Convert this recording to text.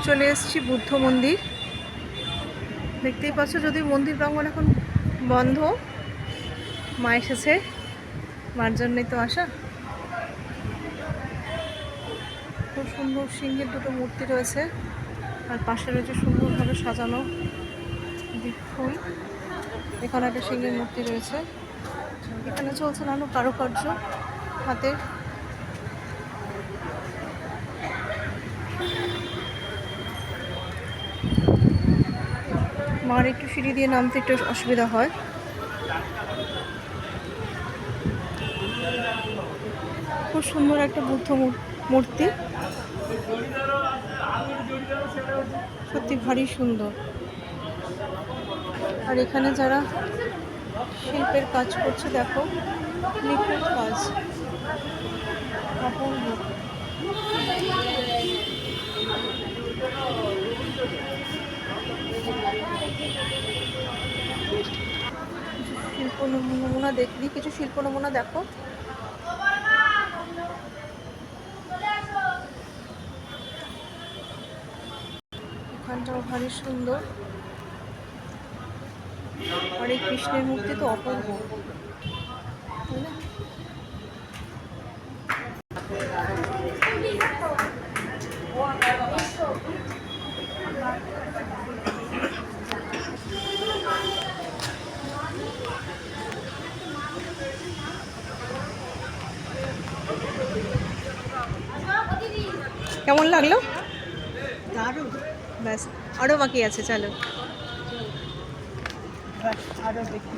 চলে এসেছি বুদ্ধ মন্দির। দেখতেই পাচ্ছ, যদি মন্দির প্রাঙ্গণ এখন বন্ধ, মা এসেছে, মার জন্যই তো আসা। খুব সুন্দর সিংহের দুটো মূর্তি রয়েছে, আর পাশে রয়েছে সুন্দরভাবে সাজানো ফুল। এখানে একটা সিংহের মূর্তি রয়েছে। এখানে চলছে নানা কারুকার্য হাতে। মার একটু সিঁড়ি দিয়ে নামতে একটু অসুবিধা হয়। খুব সুন্দর একটা বুদ্ধ মূর্তি, সত্যি ভারী সুন্দর। আর এখানে যারা শিল্পের কাজ করছে, দেখো, নিখুঁত কাজ, অপূর্ব। শিল্প নমুনা দেখলি, কিছু শিল্প নমুনা দেখো। এখানটাও ভারী সুন্দর। আর এই কৃষ্ণের মূর্তি তো অপূর্ব, তাই না? কেমন লাগলো? দারুণ। ব্যাস, আরও বাকি আছে, চলো আরো দেখি।